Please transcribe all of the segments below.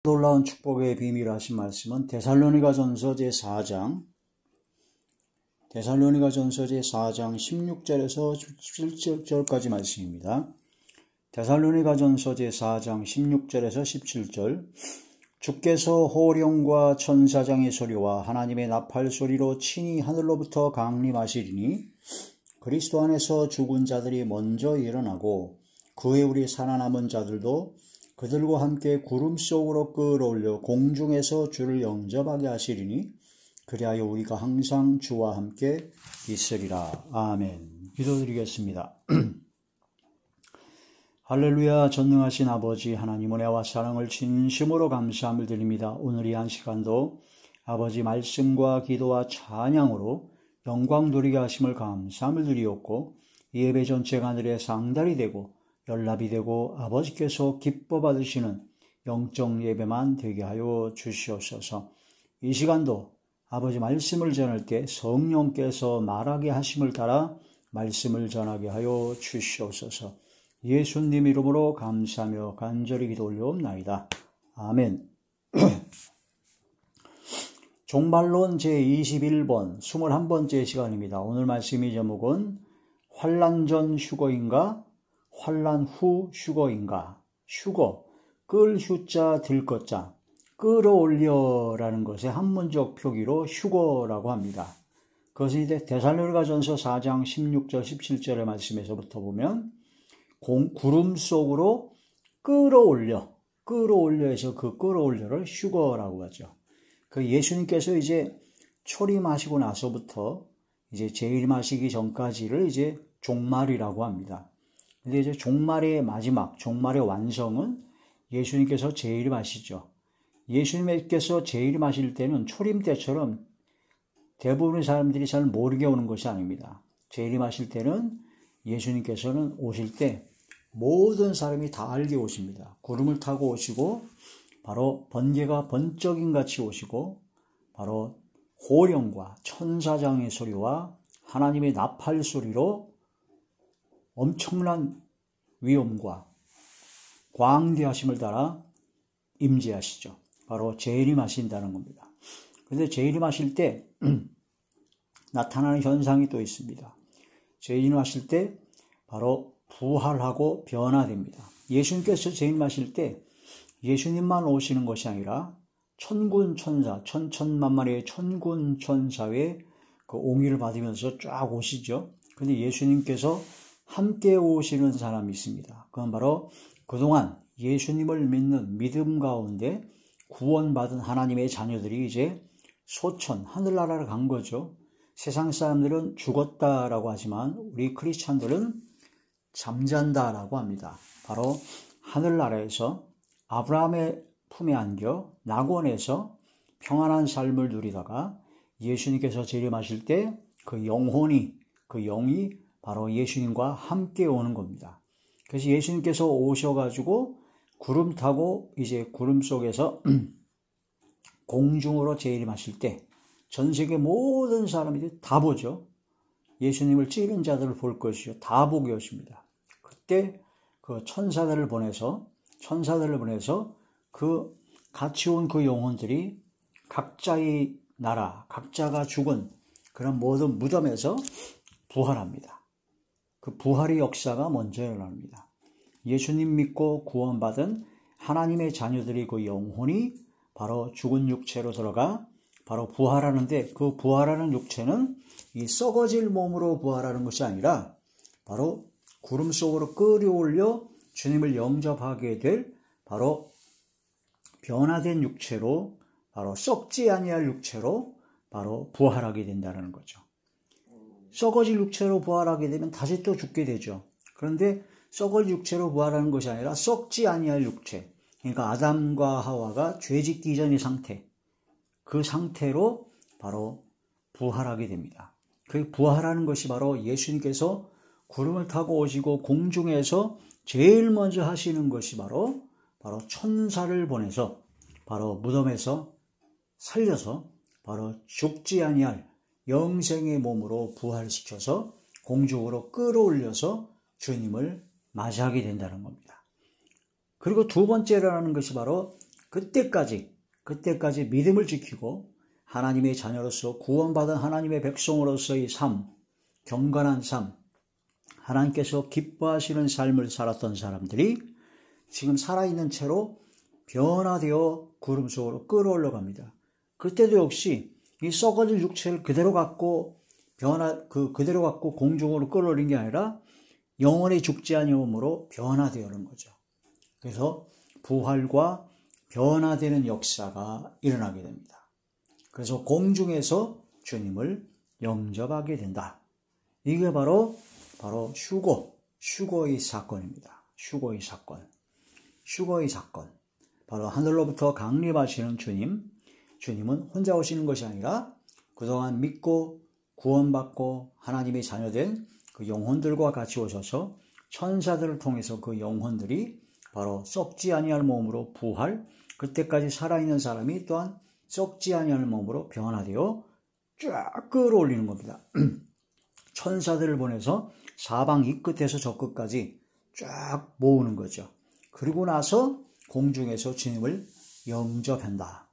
놀라운 축복의 비밀 하신 말씀은 데살로니가전서 제4장 16절에서 17절까지 말씀입니다. 데살로니가전서 제4장 16절에서 17절. 주께서 호령과 천사장의 소리와 하나님의 나팔 소리로 친히 하늘로부터 강림하시리니 그리스도 안에서 죽은 자들이 먼저 일어나고 그 후에 우리 살아남은 자들도 그들과 함께 구름 속으로 끌어올려 공중에서 주를 영접하게 하시리니 그리하여 우리가 항상 주와 함께 있으리라. 아멘. 기도드리겠습니다. 할렐루야. 전능하신 아버지 하나님, 은혜와 사랑을 진심으로 감사함을 드립니다. 오늘 이 한 시간도 아버지 말씀과 기도와 찬양으로 영광 누리게 하심을 감사함을 드리옵고, 이 예배 전체가 하늘의 상달이 되고 연락이 되고 아버지께서 기뻐 받으시는 영적 예배만 되게 하여 주시옵소서. 이 시간도 아버지 말씀을 전할 때 성령께서 말하게 하심을 따라 말씀을 전하게 하여 주시옵소서. 예수님 이름으로 감사하며 간절히 기도 올려옵나이다. 아멘. 종말론 제21번 21번째 시간입니다. 오늘 말씀의 제목은 환난 전 휴거인가 환난 후 휴거인가. 휴거, 끌 휴자 들 것자, 끌어올려라는 것의 한문적 표기로 휴거라고 합니다. 그것은 이제 데살로니가전서 4장 16절 17절의 말씀에서부터 보면 구름 속으로 끌어올려해서 그 끌어올려를 휴거라고 하죠. 그 예수님께서 이제 초림하시고 나서부터 이제 재림하시기 전까지를 이제 종말이라고 합니다. 근데 이제 종말의 마지막, 종말의 완성은 예수님께서 재림하시죠. 예수님께서 재림하실 때는 초림 때처럼 대부분의 사람들이 잘 모르게 오는 것이 아닙니다. 재림하실 때는 예수님께서는 오실 때 모든 사람이 다 알게 오십니다. 구름을 타고 오시고 바로 번개가 번쩍임 같이 오시고 바로 호령과 천사장의 소리와 하나님의 나팔 소리로 엄청난 위엄과 광대하심을 따라 임재하시죠. 바로 재림하신다는 겁니다. 그런데 재림하실 때 나타나는 현상이 또 있습니다. 재림하실 때 바로 부활하고 변화됩니다. 예수님께서 재림하실 때 예수님만 오시는 것이 아니라 천군 천사, 천천만마리의 천군 천사의 그 옹의를 받으면서 쫙 오시죠. 그런데 예수님께서 함께 오시는 사람이 있습니다. 그건 바로 그동안 예수님을 믿는 믿음 가운데 구원받은 하나님의 자녀들이 이제 소천, 하늘나라를 간 거죠. 세상 사람들은 죽었다라고 하지만 우리 크리스찬들은 잠잔다라고 합니다. 바로 하늘나라에서 아브라함의 품에 안겨 낙원에서 평안한 삶을 누리다가 예수님께서 재림하실 때 그 영혼이, 그 영이 바로 예수님과 함께 오는 겁니다. 그래서 예수님께서 오셔가지고 구름 타고 이제 구름 속에서 공중으로 재림하실 때 전 세계 모든 사람들이 다 보죠. 예수님을 찌른 자들을 볼 것이요. 다 보게 오십니다. 그때 그 천사들을 보내서 그 같이 온 그 영혼들이 각자의 나라, 각자가 죽은 그런 모든 무덤에서 부활합니다. 그 부활의 역사가 먼저 일어납니다. 예수님 믿고 구원받은 하나님의 자녀들이 그 영혼이 바로 죽은 육체로 들어가 바로 부활하는데 그 부활하는 육체는 이 썩어질 몸으로 부활하는 것이 아니라 바로 구름 속으로 끌어올려 주님을 영접하게 될 바로 변화된 육체로 바로 썩지 아니할 육체로 바로 부활하게 된다는 거죠. 썩어질 육체로 부활하게 되면 다시 또 죽게 되죠. 그런데 썩을 육체로 부활하는 것이 아니라 썩지 아니할 육체, 그러니까 아담과 하와가 죄 짓기 전의 상태, 그 상태로 바로 부활하게 됩니다. 그 부활하는 것이 바로 예수님께서 구름을 타고 오시고 공중에서 제일 먼저 하시는 것이 바로 천사를 보내서 바로 무덤에서 살려서 바로 죽지 아니할 영생의 몸으로 부활시켜서 공중으로 끌어올려서 주님을 맞이하게 된다는 겁니다. 그리고 두 번째라는 것이 바로 그때까지 믿음을 지키고 하나님의 자녀로서 구원받은 하나님의 백성으로서의 삶, 경건한 삶, 하나님께서 기뻐하시는 삶을 살았던 사람들이 지금 살아있는 채로 변화되어 구름 속으로 끌어올려 갑니다. 그때도 역시 이 썩어진 육체를 그대로 갖고 그대로 갖고 공중으로 끌어올린 게 아니라 영원히 죽지 아니함으로 변화되어는 거죠. 그래서 부활과 변화되는 역사가 일어나게 됩니다. 그래서 공중에서 주님을 영접하게 된다. 이게 바로 휴거의 사건입니다. 휴거의 사건. 바로 하늘로부터 강림하시는 주님은 혼자 오시는 것이 아니라 그동안 믿고 구원받고 하나님의 자녀된 그 영혼들과 같이 오셔서 천사들을 통해서 그 영혼들이 바로 썩지 아니할 몸으로 부활, 그때까지 살아있는 사람이 또한 썩지 아니할 몸으로 변화되어 쫙 끌어올리는 겁니다. 천사들을 보내서 사방 이 끝에서 저 끝까지 쫙 모으는 거죠. 그리고 나서 공중에서 주님을 영접한다.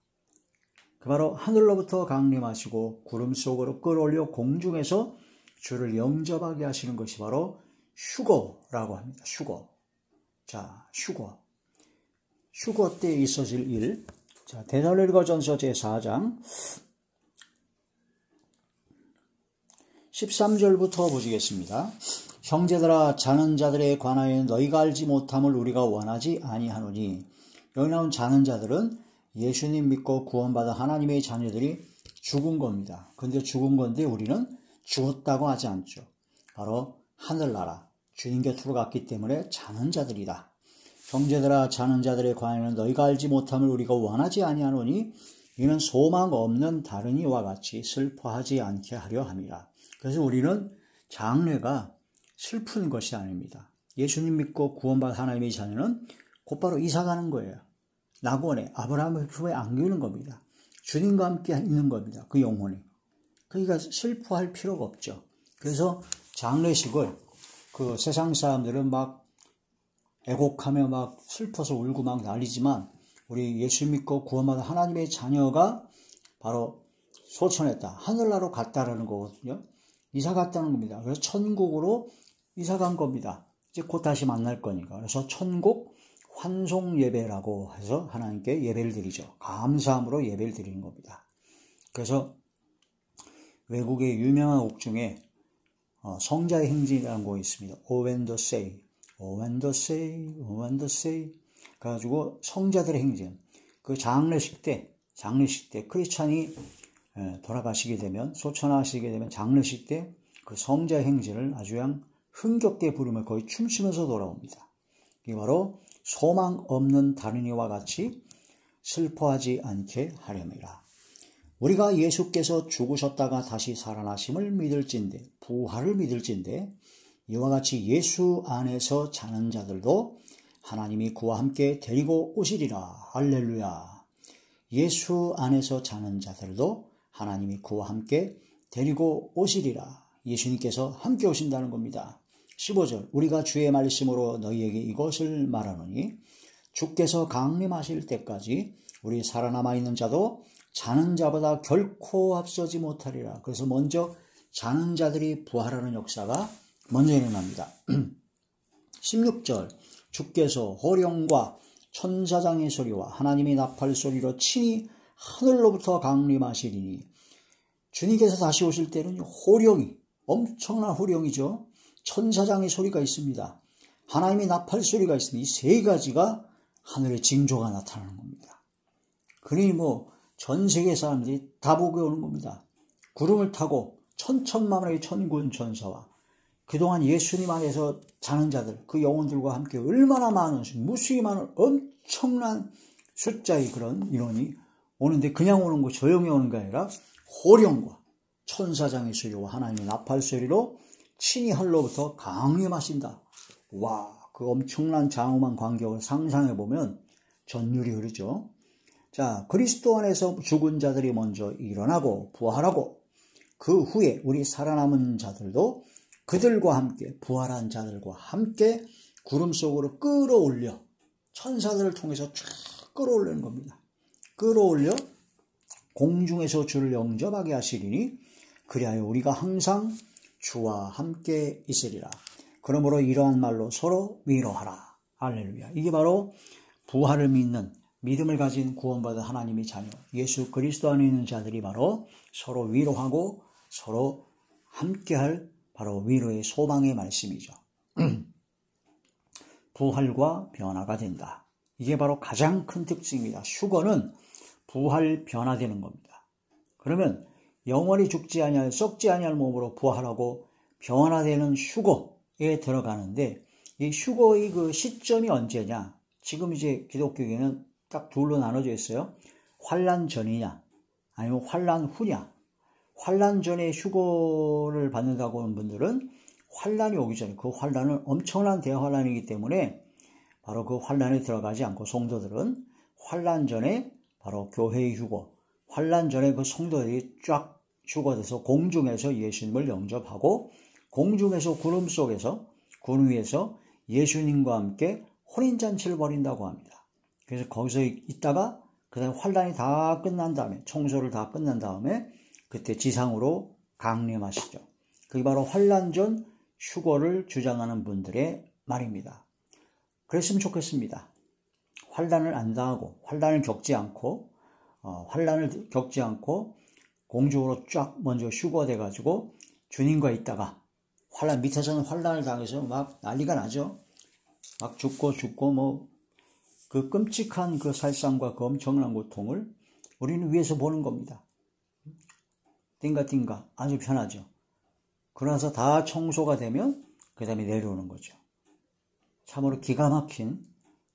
바로 하늘로부터 강림하시고 구름 속으로 끌어올려 공중에서 주를 영접하게 하시는 것이 바로 휴거라고 합니다. 휴거. 자, 휴거 때 있어질 일. 자, 데살로니가전서 제4장 13절부터 보시겠습니다. 형제들아, 자는 자들에 관하여 너희가 알지 못함을 우리가 원하지 아니하노니. 여기 나온 자는 자들은 예수님 믿고 구원받은 하나님의 자녀들이 죽은 겁니다. 근데 죽은 건데 우리는 죽었다고 하지 않죠. 바로 하늘나라 주님 곁으로 갔기 때문에 자는 자들이다. 형제들아, 자는 자들에 관하여 너희가 알지 못함을 우리가 원하지 아니하노니 이는 소망 없는 다른 이와 같이 슬퍼하지 않게 하려 함이라. 그래서 우리는 장래가 슬픈 것이 아닙니다. 예수님 믿고 구원받은 하나님의 자녀는 곧바로 이사가는 거예요. 낙원에 아브라함의 품에 안기는 겁니다. 주님과 함께 있는 겁니다. 그 영혼이. 그러니까 슬퍼할 필요가 없죠. 그래서 장례식을 그 세상 사람들은 막 애곡하며 막 슬퍼서 울고 막 난리지만 우리 예수 믿고 구원받은 하나님의 자녀가 바로 소천했다. 하늘나라로 갔다라는 거거든요. 이사 갔다는 겁니다. 그래서 천국으로 이사 간 겁니다. 이제 곧 다시 만날 거니까. 그래서 천국 환송 예배라고 해서 하나님께 예배를 드리죠. 감사함으로 예배를 드리는 겁니다. 그래서 외국의 유명한 옥 중에 성자의 행진이라는 곡이 있습니다. O when the say, O when the say, O when the say. 그래가지고 성자들의 행진. 그 장례식 때 크리스찬이 돌아가시게 되면, 소천하시게 되면 장례식 때 그 성자의 행진을 아주 그냥 흥겹게 부르며 거의 춤추면서 돌아옵니다. 이게 바로 소망 없는 다른 이와 같이 슬퍼하지 않게 하렵니다. 우리가 예수께서 죽으셨다가 다시 살아나심을 믿을진대, 부활을 믿을진대, 이와 같이 예수 안에서 자는 자들도 하나님이 그와 함께 데리고 오시리라. 할렐루야. 예수 안에서 자는 자들도 하나님이 그와 함께 데리고 오시리라. 예수님께서 함께 오신다는 겁니다. 15절, 우리가 주의 말씀으로 너희에게 이것을 말하노니 주께서 강림하실 때까지 우리 살아남아 있는 자도 자는 자보다 결코 앞서지 못하리라. 그래서 먼저 자는 자들이 부활하는 역사가 먼저 일어납니다. 16절, 주께서 호령과 천사장의 소리와 하나님의 나팔 소리로 친히 하늘로부터 강림하시리니. 주님께서 다시 오실 때는 호령이, 엄청난 호령이죠. 천사장의 소리가 있습니다. 하나님의 나팔 소리가 있습니다. 이 세 가지가 하늘의 징조가 나타나는 겁니다. 그러니 전 세계 사람들이 다 보고 오는 겁니다. 구름을 타고 천천만의 천군 천사와 그동안 예수님 안에서 자는 자들, 그 영혼들과 함께 얼마나 많은, 무수히 많은 엄청난 숫자의 그런 인원이 오는데, 그냥 오는 거, 조용히 오는 게 아니라 호령과 천사장의 소리와 하나님의 나팔 소리로 친히 하늘로부터 강림하신다. 와, 그 엄청난 장엄한 광경을 상상해보면 전율이 흐르죠. 자, 그리스도 안에서 죽은 자들이 먼저 일어나고 부활하고, 그 후에 우리 살아남은 자들도 그들과 함께, 부활한 자들과 함께 구름 속으로 끌어올려 천사들을 통해서 쫙 끌어올리는 겁니다. 끌어올려 공중에서 주를 영접하게 하시리니 그리하여 우리가 항상 주와 함께 있으리라. 그러므로 이러한 말로 서로 위로하라. 할렐루야. 이게 바로 부활을 믿는, 믿음을 가진 구원받은 하나님의 자녀 예수 그리스도 안에 있는 자들이 바로 서로 위로하고 서로 함께할 바로 위로의 소망의 말씀이죠. 부활과 변화가 된다. 이게 바로 가장 큰 특징입니다. 휴거는 부활 변화되는 겁니다. 그러면 영원히 죽지 아니할 썩지 아니할 몸으로 부활하고 변화되는 휴거에 들어가는데, 이 휴거의 그 시점이 언제냐? 지금 이제 기독교계는 딱 둘로 나눠져 있어요. 환난 전이냐 아니면 환난 후냐. 환난 전에 휴거를 받는다고 하는 분들은 환난이 오기 전에, 그 환난은 엄청난 대환난이기 때문에 바로 그 환난에 들어가지 않고, 성도들은 환난 전에 바로 교회의 휴거, 환난 전에 그 성도들이 쫙 휴거돼서 공중에서 예수님을 영접하고 공중에서 구름 속에서, 구름 위에서 예수님과 함께 혼인잔치를 벌인다고 합니다. 그래서 거기서 있다가 그 다음에 환난이 다 끝난 다음에, 청소를 다 끝난 다음에 그때 지상으로 강림하시죠. 그게 바로 환난 전 휴거를 주장하는 분들의 말입니다. 그랬으면 좋겠습니다. 환난을 안 당하고 환난을 겪지 않고 공중으로 쫙 먼저 휴거돼 가지고 주님과 있다가 환난 밑에서는 환난을 당해서 막 난리가 나죠. 막 죽고 뭐 그 끔찍한 그 살상과 그 엄청난 고통을 우리는 위에서 보는 겁니다. 띵가띵가 아주 편하죠. 그러나서 다 청소가 되면 그 다음에 내려오는 거죠. 참으로 기가 막힌,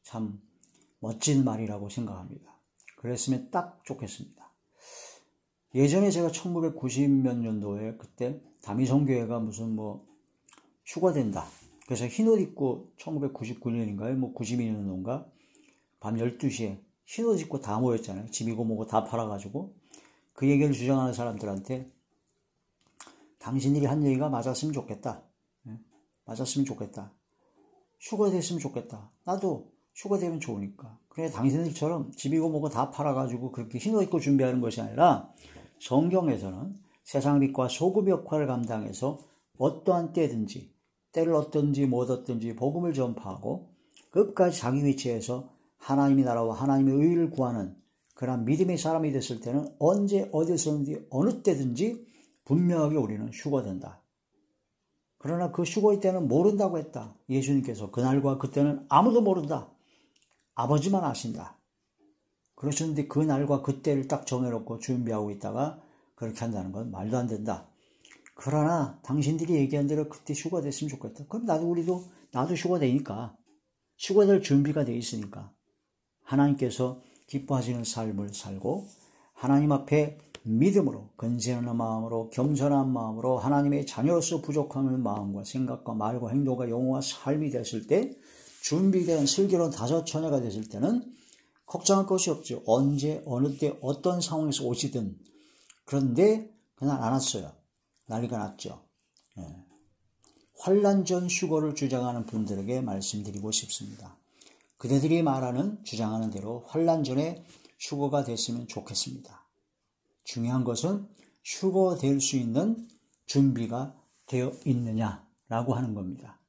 참 멋진 말이라고 생각합니다. 그랬으면 딱 좋겠습니다. 예전에 제가 1990몇 년도에 그때 다미성교회가 무슨 뭐 휴거된다. 그래서 흰옷 입고 1999년인가요? 뭐 92년도인가? 밤 12시에 흰옷 입고 다 모였잖아요. 집이고 뭐고 다 팔아가지고. 그 얘기를 주장하는 사람들한테 당신들이 한 얘기가 맞았으면 좋겠다. 맞았으면 좋겠다. 휴거됐으면 좋겠다. 나도 휴거되면 좋으니까. 그래, 당신들처럼 집이고 뭐고 다 팔아가지고 그렇게 흰옷 입고 준비하는 것이 아니라, 성경에서는 세상 빛과 소금 역할을 감당해서 어떠한 때든지, 때를 얻든지 못 얻든지 복음을 전파하고 끝까지 자기 위치에서 하나님의 나라와 하나님의 의를 구하는 그런 믿음의 사람이 됐을 때는 언제 어디서든지 어느 때든지 분명하게 우리는 휴거된다. 그러나 그 휴거의 때는 모른다고 했다. 예수님께서 그날과 그때는 아무도 모른다. 아버지만 아신다. 그러셨는데 그 날과 그때를 딱 정해놓고 준비하고 있다가 그렇게 한다는 건 말도 안 된다. 그러나 당신들이 얘기한 대로 그때 휴거됐으면 좋겠다. 그럼 나도 휴거되니까, 휴거될 준비가 돼 있으니까 하나님께서 기뻐하시는 삶을 살고 하나님 앞에 믿음으로, 근신하는 마음으로, 겸손한 마음으로 하나님의 자녀로서 부족함의 마음과 생각과 말과 행동과 영혼과 삶이 됐을 때, 준비된 슬기로운 다섯 처녀가 됐을 때는 걱정할 것이 없죠. 언제 어느 때 어떤 상황에서 오시든. 그런데 그날 안 왔어요. 난리가 났죠. 환난 전 휴거를 주장하는 분들에게 말씀드리고 싶습니다. 그대들이 주장하는 대로 환난 전에 휴거가 됐으면 좋겠습니다. 중요한 것은 휴거될 수 있는 준비가 되어 있느냐라고 하는 겁니다.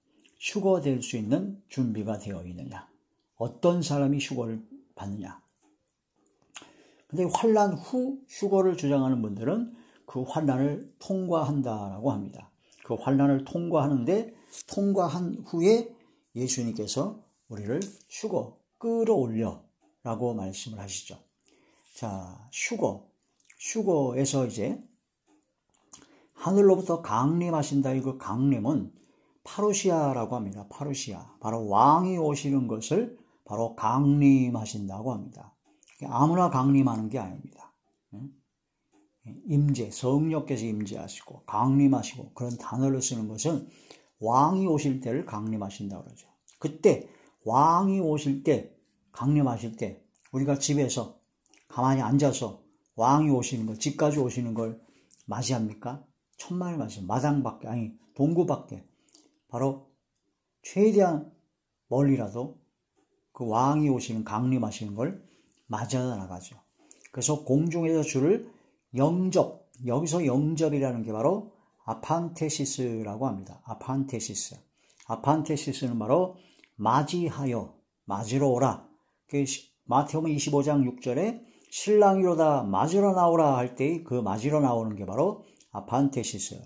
휴거될 수 있는 준비가 되어 있느냐. 어떤 사람이 휴거를 받느냐. 근데 환난 후 휴거를 주장하는 분들은 그 환난을 통과한다라고 합니다. 그 환난을 통과하는데, 통과한 후에 예수님께서 우리를 끌어올려라고 말씀을 하시죠. 자, 휴거에서 이제 하늘로부터 강림하신다. 그 강림은 파루시아라고 합니다. 파루시아. 바로 왕이 오시는 것을 바로 강림하신다고 합니다. 아무나 강림하는 게 아닙니다. 성령께서 임재하시고 강림하시고, 그런 단어를 쓰는 것은 왕이 오실 때를 강림하신다고 그러죠. 그때 왕이 오실 때, 강림하실 때 우리가 집에서 가만히 앉아서 왕이 오시는 걸, 집까지 오시는 걸 맞이합니까? 천만을 맞이합니다. 마당밖에, 아니 동구밖에, 바로 최대한 멀리라도 그 왕이 오시는, 강림하시는 걸 맞아 나가죠. 그래서 공중에서 주를 영접, 여기서 영접이라는 게 바로 아판테시스라고 합니다. 아판테시스. 아판테시스는 바로 맞이하여, 맞으러 오라. 마태복음 25장 6절에 신랑이로다 맞으러 나오라 할 때 그 맞으러 나오는 게 바로 아판테시스.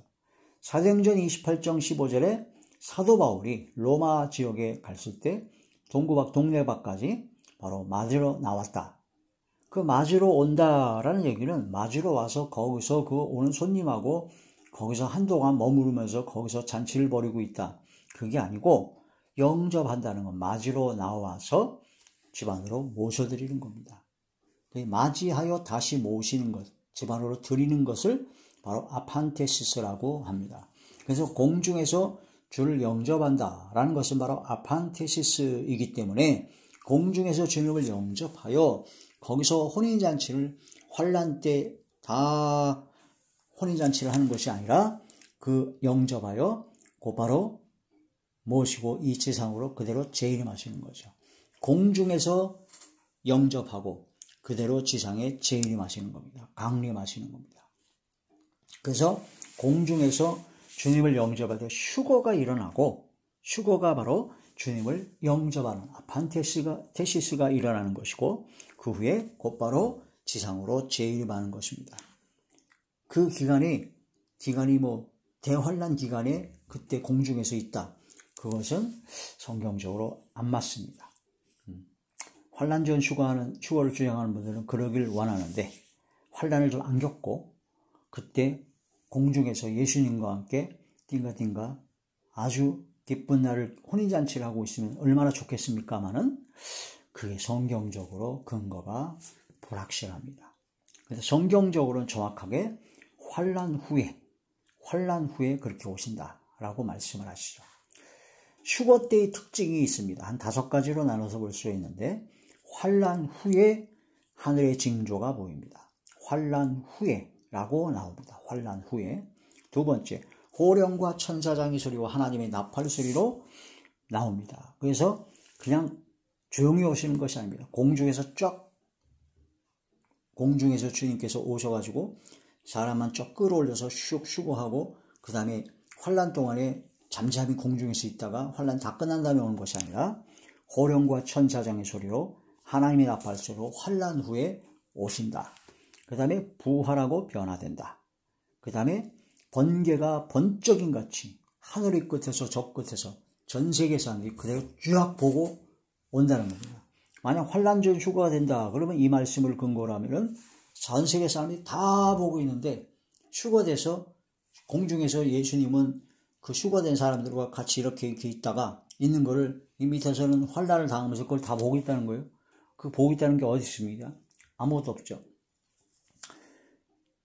사도행전 28장 15절에 사도 바울이 로마 지역에 갔을 때 동구박 동네밖까지 바로 맞으러 나왔다. 그 맞으러 온다라는 얘기는 맞으러 와서 거기서 그 오는 손님하고 거기서 한동안 머무르면서 거기서 잔치를 벌이고 있다. 그게 아니고 영접한다는 건 맞으러 나와서 집안으로 모셔드리는 겁니다. 맞이하여 다시 모시는 것, 집안으로 드리는 것을 바로 아판테시스라고 합니다. 그래서 공중에서 주를 영접한다라는 것은 바로 아판테시스이기 때문에 공중에서 주님을 영접하여 거기서 혼인잔치를 환란 때 다 혼인잔치를 하는 것이 아니라 그 영접하여 곧바로 모시고 이 지상으로 그대로 재림하시는 거죠. 공중에서 영접하고 그대로 지상에 재림하시는 겁니다. 강림하시는 겁니다. 그래서 공중에서 주님을 영접할 때 휴거가 일어나고 휴거가 바로 주님을 영접하는 아판테시스가 일어나는 것이고 그 후에 곧바로 지상으로 재림하는 것입니다. 그 기간이 대환란 기간에 그때 공중에서 있다. 그것은 성경적으로 안 맞습니다. 환란 전 휴거를 주장하는 분들은 그러길 원하는데 환란을 좀 안 겪고 그때 공중에서 예수님과 함께 띵가띵가 아주 기쁜 날을 혼인잔치를 하고 있으면 얼마나 좋겠습니까마는 그게 성경적으로 근거가 불확실합니다. 그래서 성경적으로는 정확하게 환란 후에 그렇게 오신다라고 말씀을 하시죠. 휴거 때의 특징이 있습니다. 한 5가지로 나눠서 볼 수 있는데 환란 후에 하늘의 징조가 보입니다. 환란 후에라고 나옵니다. 환란 후에. 두 번째, 호령과 천사장의 소리와 하나님의 나팔 소리로 나옵니다. 그래서 그냥 조용히 오시는 것이 아닙니다. 공중에서 주님께서 오셔가지고 사람만 쫙 끌어올려서 슉 휴거하고 그 다음에 환란 동안에 잠잠히 공중에서 있다가 환란 다 끝난 다음에 오는 것이 아니라 호령과 천사장의 소리로 하나님의 나팔 소리로 환란 후에 오신다. 그 다음에 부활하고 변화된다. 그 다음에 번개가 번쩍인 같이 하늘의 끝에서 저 끝에서 전 세계 사람들이 그대로 쫙 보고 온다는 겁니다. 만약 환란 전 휴거가 된다 그러면 이 말씀을 근거로 하면은 전 세계 사람들이 다 보고 있는데 휴거돼서 공중에서 예수님은 그 휴거된 사람들과 같이 이렇게 있다가 있는 거를 이 밑에서는 환란을 당하면서 그걸 다 보고 있다는 거예요. 그 보고 있다는 게 어디 있습니까? 아무것도 없죠.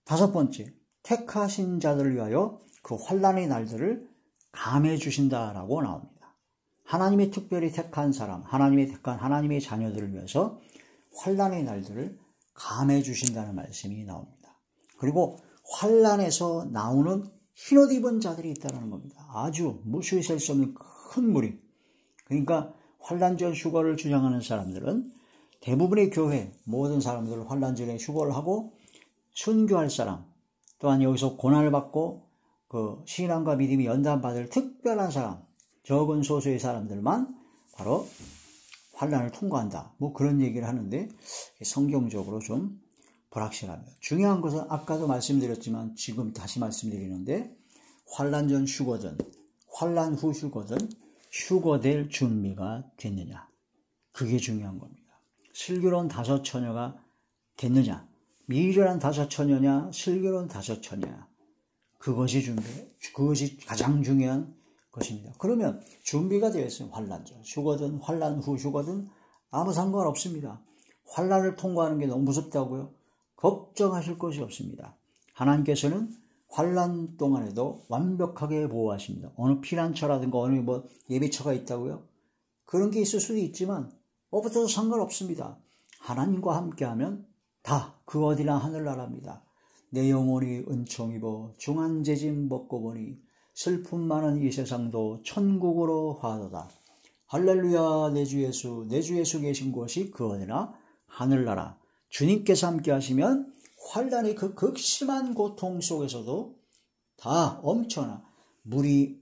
5번째, 택하신 자들을 위하여 그 환란의 날들을 감해 주신다라고 나옵니다. 하나님의 특별히 택한 사람, 하나님의 자녀들을 위해서 환란의 날들을 감해 주신다는 말씀이 나옵니다. 그리고 환란에서 나오는 흰옷 입은 자들이 있다는 겁니다. 아주 무수히 셀 수 없는 큰 무리. 그러니까 환란 전 휴거를 주장하는 사람들은 대부분의 교회 모든 사람들을 환란 전에 휴거를 하고 순교할 사람, 또한 여기서 고난을 받고 그 신앙과 믿음이 연단받을 특별한 사람, 적은 소수의 사람들만 바로 환란을 통과한다. 뭐 그런 얘기를 하는데 성경적으로 좀 불확실합니다. 중요한 것은 아까도 말씀드렸지만 지금 다시 말씀드리는데 환란 전 휴거든, 환란 후 휴거든 휴거될 준비가 됐느냐. 그게 중요한 겁니다. 슬기로운 5처녀가 됐느냐, 미련한 5처녀냐, 슬기로운 5처녀냐. 그것이 가장 중요한 것입니다. 그러면 준비가 되어 있으면 환란 전 휴거든 환란 후 휴거든 아무 상관없습니다. 환란을 통과하는 게 너무 무섭다고요? 걱정하실 것이 없습니다. 하나님께서는 환란 동안에도 완벽하게 보호하십니다. 어느 피난처라든가 어느 예비처가 있다고요? 그런 게 있을 수도 있지만 없어도 상관없습니다. 하나님과 함께하면 다 그 어디나 하늘나라입니다. 내 영혼이 은총 입어 중한 재짐 벗고 보니 슬픔 많은 이 세상도 천국으로 화도다. 할렐루야. 내 주 예수 계신 곳이 그 어디나 하늘나라. 주님께서 함께 하시면 환난의 그 극심한 고통 속에서도 다 엄청나 물이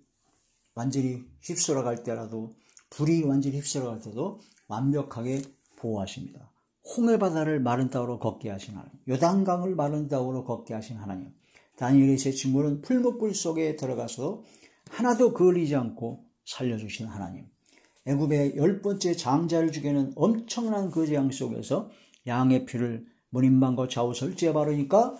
완전히 휩쓸어 갈 때라도 불이 완전히 휩쓸어 갈 때도 완벽하게 보호하십니다. 홍해바다를 마른 땅으로 걷게 하신 하나님, 요단강을 마른 땅으로 걷게 하신 하나님, 다니엘의 세 친구는 풀무불 속에 들어가서 하나도 걸리지 않고 살려주신 하나님, 애굽의 10번째 장자를 죽이는 엄청난 그 재앙 속에서 양의 피를 문인방과 좌우설주에 바르니까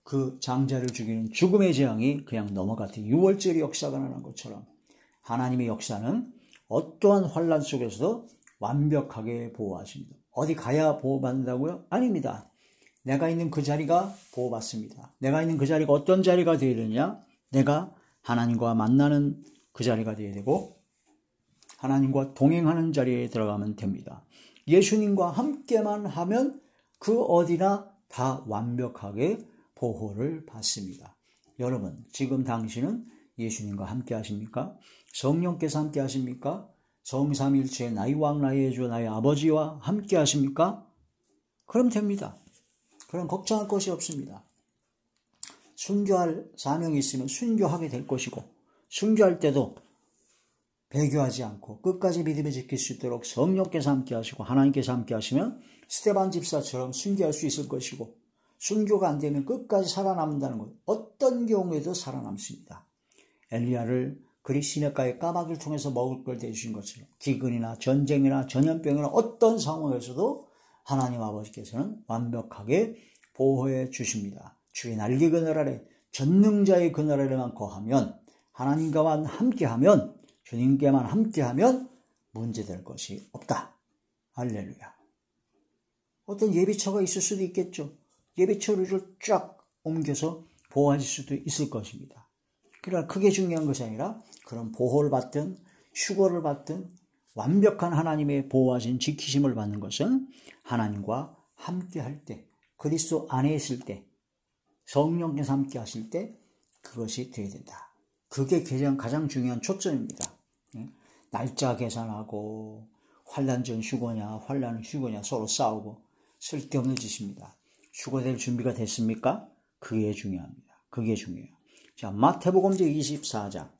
그 장자를 죽이는 죽음의 재앙이 그냥 넘어갔던 6월절 역사가 나는 것처럼 하나님의 역사는 어떠한 환난 속에서도 완벽하게 보호하십니다. 어디 가야 보호받는다고요? 아닙니다. 내가 있는 그 자리가 보호받습니다. 내가 있는 그 자리가 어떤 자리가 되어야 되느냐? 내가 하나님과 만나는 그 자리가 되어야 되고 하나님과 동행하는 자리에 들어가면 됩니다. 예수님과 함께만 하면 그 어디나 다 완벽하게 보호를 받습니다. 여러분, 지금 당신은 예수님과 함께 하십니까? 성령께서 함께 하십니까? 성삼일체 나의 왕 나의 주 나의 아버지와 함께 하십니까? 그럼 됩니다. 그럼 걱정할 것이 없습니다. 순교할 사명이 있으면 순교하게 될 것이고 순교할 때도 배교하지 않고 끝까지 믿음을 지킬 수 있도록 성령께서 함께 하시고 하나님께서 함께 하시면 스데반 집사처럼 순교할 수 있을 것이고 순교가 안 되면 끝까지 살아남는다는 것, 어떤 경우에도 살아남습니다. 엘리야를 그리 시냇가의 까마귀를 통해서 먹을 걸 대주신 것처럼 기근이나 전쟁이나 전염병이나 어떤 상황에서도 하나님 아버지께서는 완벽하게 보호해 주십니다. 주의 날개 그늘 아래 전능자의 그늘 아래만 거하면 하나님과만 함께하면 주님께만 함께하면 문제될 것이 없다. 할렐루야. 어떤 예비처가 있을 수도 있겠죠. 예비처를 쫙 옮겨서 보호하실 수도 있을 것입니다. 그러나 그게 중요한 것이 아니라 그런 보호를 받든 휴거를 받든 완벽한 하나님의 보호하신 지키심을 받는 것은 하나님과 함께할 때, 그리스도 안에 있을 때, 성령께서 함께 하실 때 그것이 되어야 된다. 그게 가장 중요한 초점입니다. 날짜 계산하고 환난 전 휴거냐 환난은 휴거냐 서로 싸우고 쓸데없는 짓입니다. 휴거될 준비가 됐습니까? 그게 중요합니다. 그게 중요해요. 자, 마태복음 제24장.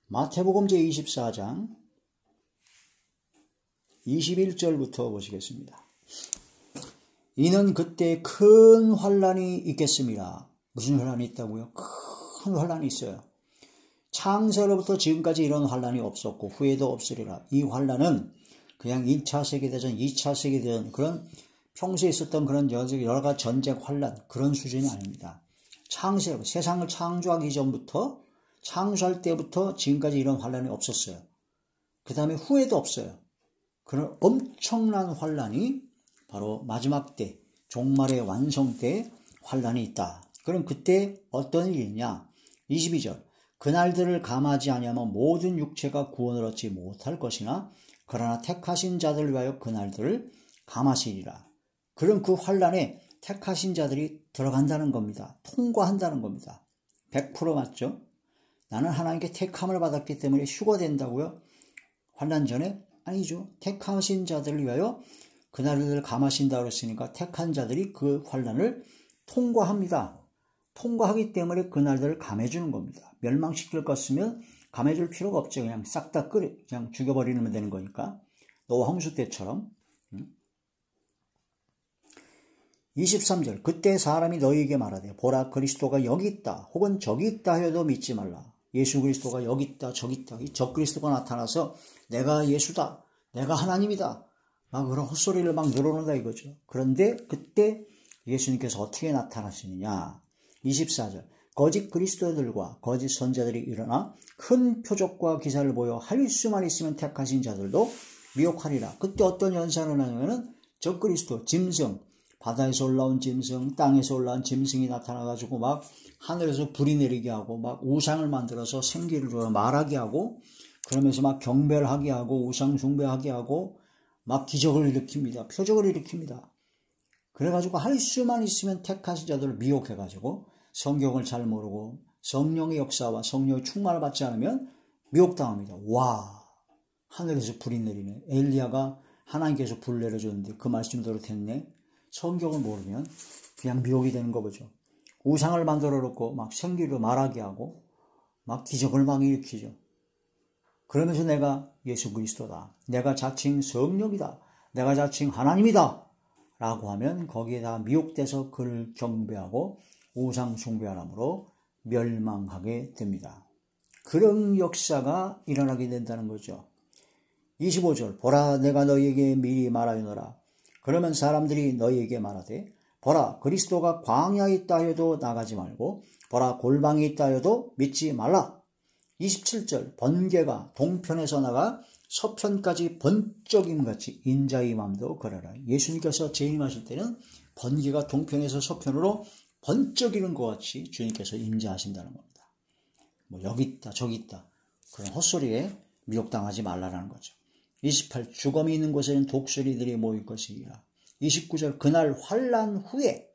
마태복음 제24장 21절부터 보시겠습니다. 이는 그때 큰 환난이 있겠습니다. 무슨 환난이 있다고요? 큰 환난이 있어요. 창세로부터 지금까지 이런 환난이 없었고 후에도 없으리라. 이 환난은 그냥 1차 세계대전, 2차 세계대전 그런 평소에 있었던 그런 여러 가지 전쟁 환난 그런 수준이 아닙니다. 창세로 세상을 창조하기 전부터 창조할 때부터 지금까지 이런 환난이 없었어요. 그 다음에 후에도 없어요. 그런 엄청난 환난이 바로 마지막 때 종말의 완성 때 환난이 있다. 그럼 그때 어떤 일이 있냐? 22절. 그날들을 감하지 아니하면 모든 육체가 구원을 얻지 못할 것이나 그러나 택하신 자들을 위하여 그날들을 감하시리라. 그럼 그 환난에 택하신 자들이 들어간다는 겁니다. 통과한다는 겁니다. 100% 맞죠? 나는 하나님께 택함을 받았기 때문에 휴거된다고요? 환난 전에? 아니죠. 택하신 자들을 위하여 그날들을 감하신다고 했으니까 택한 자들이 그 환난을 통과합니다. 통과하기 때문에 그날들을 감해주는 겁니다. 멸망시킬 것 같으면 감해줄 필요가 없죠. 그냥 싹 다 그냥 죽여버리면 되는 거니까. 노아 홍수 때처럼. 23절. 그때 사람이 너희에게 말하되 보라 그리스도가 여기 있다 혹은 저기 있다 하여도 믿지 말라. 예수 그리스도가 여기 있다 저기 있다. 이 적그리스도가 나타나서 내가 예수다 내가 하나님이다 막 그런 헛소리를 막 늘어놓는다 이거죠. 그런데 그때 예수님께서 어떻게 나타나시느냐. 24절. 거짓 그리스도들과 거짓 선자들이 일어나 큰 표적과 기사를 보여 할 수만 있으면 택하신 자들도 미혹하리라. 그때 어떤 현상을 하냐면은 적그리스도 짐승 바다에서 올라온 짐승 땅에서 올라온 짐승이 나타나가지고 막 하늘에서 불이 내리게 하고 막 우상을 만들어서 생기를 줘서 말하게 하고 그러면서 막 경배를 하게 하고 우상 숭배하게 하고 막 기적을 일으킵니다. 표적을 일으킵니다. 그래가지고 할 수만 있으면 택하신 자들을 미혹해가지고 성경을 잘 모르고 성령의 역사와 성령의 충만을 받지 않으면 미혹당합니다. 와, 하늘에서 불이 내리네. 엘리야가 하나님께서 불 내려줬는데 그 말씀대로 됐네. 성경을 모르면 그냥 미혹이 되는 거 보죠. 우상을 만들어 놓고 막 생기를 말하게 하고 막 기적을 막 일으키죠. 그러면서 내가 예수 그리스도다, 내가 자칭 성령이다, 내가 자칭 하나님이다 라고 하면 거기에 다 미혹돼서 그를 경배하고 우상 숭배하므로 멸망하게 됩니다. 그런 역사가 일어나게 된다는 거죠. 25절, 보라 내가 너희에게 미리 말하노라. 그러면 사람들이 너희에게 말하되, 보라 그리스도가 광야에 있다 해도 나가지 말고 보라 골방에 있다 해도 믿지 말라. 27절, 번개가 동편에서 나가 서편까지 번쩍임같이 인자의 맘도 그러라. 예수님께서 재림하실 때는 번개가 동편에서 서편으로 번쩍이는 것 같이 주님께서 임재하신다는 겁니다. 뭐 여기 있다 저기 있다 그런 헛소리에 미혹당하지 말라라는 거죠. 28, 죽음이 있는 곳에는 독수리들이 모일 것이라. 29절, 그날 환난 후에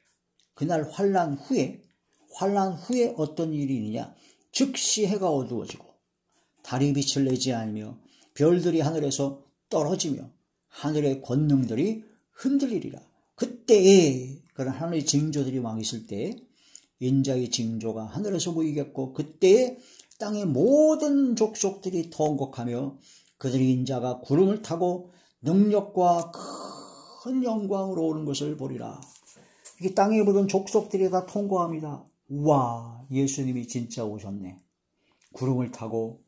어떤 일이 있느냐? 즉시 해가 어두워지고 달이 빛을 내지 않으며 별들이 하늘에서 떨어지며 하늘의 권능들이 흔들리리라. 그때에 그런 하늘의 징조들이 막 있을 때 인자의 징조가 하늘에서 보이겠고, 그때에 땅의 모든 족속들이 통곡하며 그들이 인자가 구름을 타고 능력과 큰 영광으로 오는 것을 보리라. 이게 땅에 모든 족속들이 다 통곡합니다. 우와, 예수님이 진짜 오셨네. 구름을 타고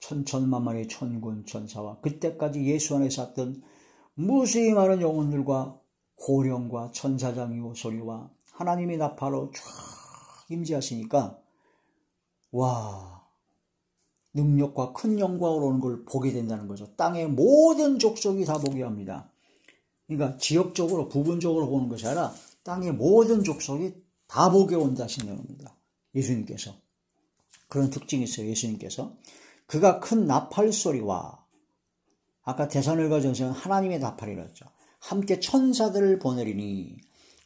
천천만만의 천군 천사와 그때까지 예수 안에 샀던 무수히 많은 영혼들과 고령과 천사장이고 소리와 하나님의 나팔로 쫙 임재하시니까 와, 능력과 큰 영광으로 오는 걸 보게 된다는 거죠. 땅의 모든 족속이 다 보게 합니다. 그러니까 지역적으로 부분적으로 보는 것이 아니라 땅의 모든 족속이 다 보게 온다 하시는 겁니다. 예수님께서. 그런 특징이 있어요. 예수님께서. 그가 큰 나팔 소리와, 아까 데살로니가전서는 하나님의 나팔이라 했죠. 함께 천사들을 보내리니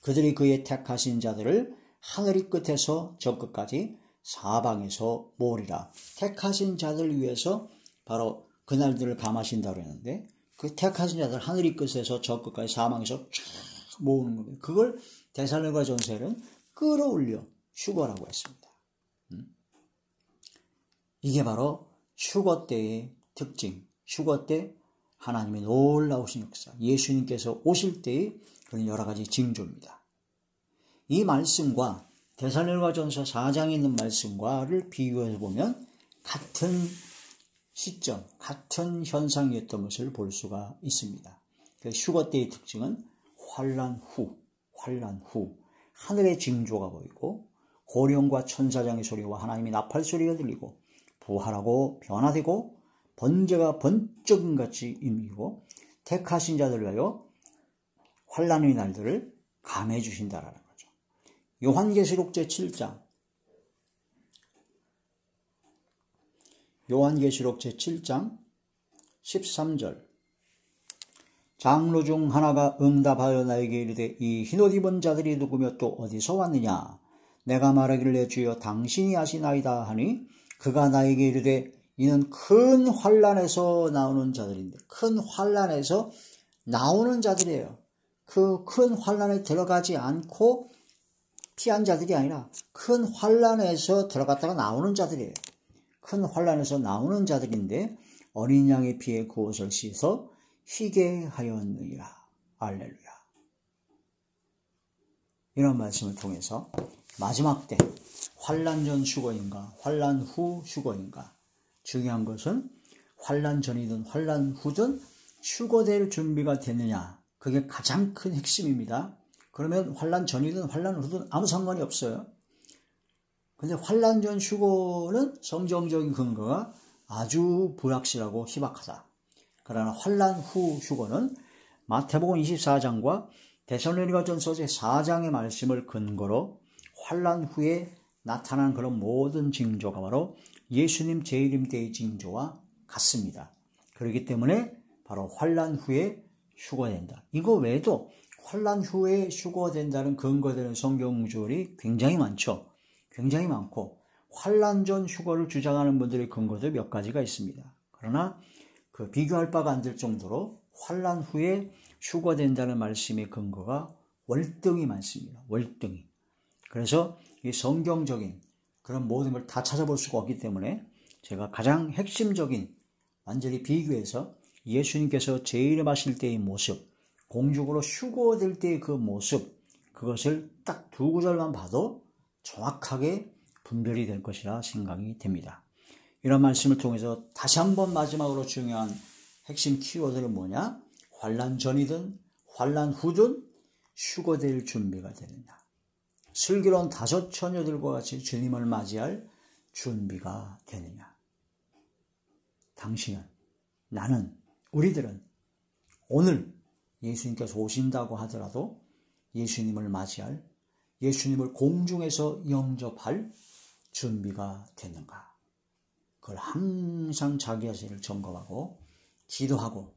그들이 그의 택하신 자들을 하늘이 끝에서 저 끝까지 사방에서 모으리라. 택하신 자들 위해서 바로 그날들을 감하신다고 했는데, 그 택하신 자들 하늘이 끝에서 저 끝까지 사방에서 쫙 모으는 겁니다. 그걸 데살로니가전서에는 끌어올려 휴거라고 했습니다. 이게 바로 휴거 때의 특징, 휴거 때 하나님의 놀라우신 역사, 예수님께서 오실 때의 그런 여러 가지 징조입니다. 이 말씀과 데살로니가전서 4장에 있는 말씀과를 비교해서 보면 같은 시점, 같은 현상이었던 것을 볼 수가 있습니다. 휴거 때의 특징은 환난 후, 하늘의 징조가 보이고 고령과 천사장의 소리와 하나님의 나팔 소리가 들리고 부활하고 변화되고 번개가 번쩍임같이 임기고 택하신 자들을 위하여 환난의 날들을 감해 주신다라는 거죠. 요한계시록 제7장 13절, 장로 중 하나가 응답하여 나에게 이르되 이 흰옷 입은 자들이 누구며 또 어디서 왔느냐? 내가 말하기를 내 주여 당신이 아시나이다 하니 그가 나에게 이르되 이는 큰 환난에서 나오는 자들인데, 큰 환난에서 나오는 자들이에요. 그 큰 환난에 들어가지 않고 피한 자들이 아니라 큰 환난에서 들어갔다가 나오는 자들이에요. 큰 환난에서 나오는 자들인데 어린 양의 피에 그 옷을 씻어 희게 하였느니라. 알렐루야. 이런 말씀을 통해서 마지막 때 환난 전 휴거인가 환난 후 휴거인가, 중요한 것은 환난 전이든 환난 후든 휴거될 준비가 됐느냐, 그게 가장 큰 핵심입니다. 그러면 환난 전이든 환난 후든 아무 상관이 없어요. 근데 환난 전 휴거는 성경적인 근거가 아주 불확실하고 희박하다. 그러나 환난 후 휴거는 마태복음 24장과 데살로니가전서 4장의 말씀을 근거로 환난 후에 나타난 그런 모든 징조가 바로 예수님 재림 때의 징조와 같습니다. 그렇기 때문에 바로 환난 후에 휴거된다. 이거 외에도 환난 후에 휴거된다는 근거되는 성경 구절이 굉장히 많죠. 굉장히 많고 환난 전 휴거를 주장하는 분들의 근거도 몇 가지가 있습니다. 그러나 그 비교할 바가 안 될 정도로 환난 후에 휴거된다는 말씀의 근거가 월등히 많습니다. 월등히. 그래서 이 성경적인 그런 모든 걸 다 찾아볼 수가 없기 때문에 제가 가장 핵심적인 완전히 비교해서 예수님께서 재림하실 때의 모습, 공중으로 휴거될 때의 그 모습, 그것을 딱 두 구절만 봐도 정확하게 분별이 될 것이라 생각이 됩니다. 이런 말씀을 통해서 다시 한번 마지막으로 중요한 핵심 키워드는 뭐냐? 환난 전이든 환난 후든 휴거될 준비가 되느냐. 슬기로운 5 처녀들과 같이 주님을 맞이할 준비가 되느냐. 당신은, 나는, 우리들은 오늘 예수님께서 오신다고 하더라도 예수님을 맞이할, 예수님을 공중에서 영접할 준비가 되는가. 그걸 항상 자기 자신을 점검하고 기도하고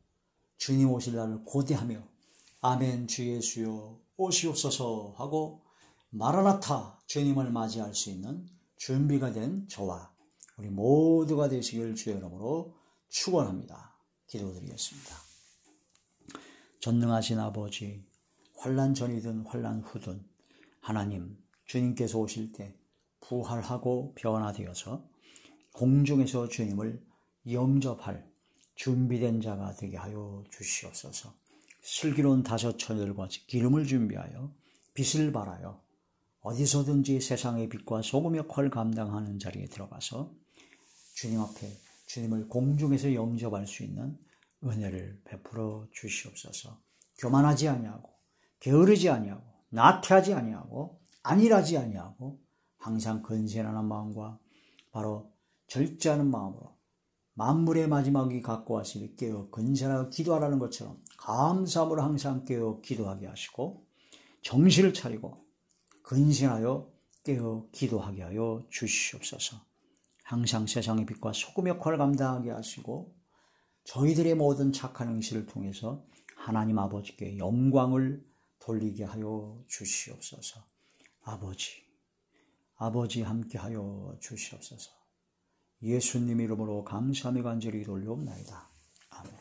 주님 오실 날을 고대하며 아멘 주 예수여 오시옵소서 하고 마라나타 주님을 맞이할 수 있는 준비가 된 저와 우리 모두가 되시길 주의 이름으로 축원합니다. 기도드리겠습니다. 전능하신 아버지, 환난 전이든 환난 후든 하나님 주님께서 오실 때 부활하고 변화되어서 공중에서 주님을 영접할 준비된 자가 되게 하여 주시옵소서. 슬기로운 5 처녀들과 같이 기름을 준비하여 빛을 발하여 어디서든지 세상의 빛과 소금의 역할을 감당하는 자리에 들어가서 주님 앞에 주님을 공중에서 영접할 수 있는 은혜를 베풀어 주시옵소서. 교만하지 아니하고 게으르지 아니하고 나태하지 아니하고 안일하지 아니하고 항상 근신하는 마음과 바로 절제하는 마음으로 만물의 마지막이 갖고 하시니 깨어 근신하여 기도하라는 것처럼 감사함으로 항상 깨어 기도하게 하시고 정신을 차리고 근신하여 깨어 기도하게 하여 주시옵소서. 항상 세상의 빛과 소금 역할을 감당하게 하시고 저희들의 모든 착한 행실을 통해서 하나님 아버지께 영광을 돌리게 하여 주시옵소서. 아버지 함께 하여 주시옵소서. 예수님 이름으로 감사하며 간절히 돌려옵나이다. 아멘.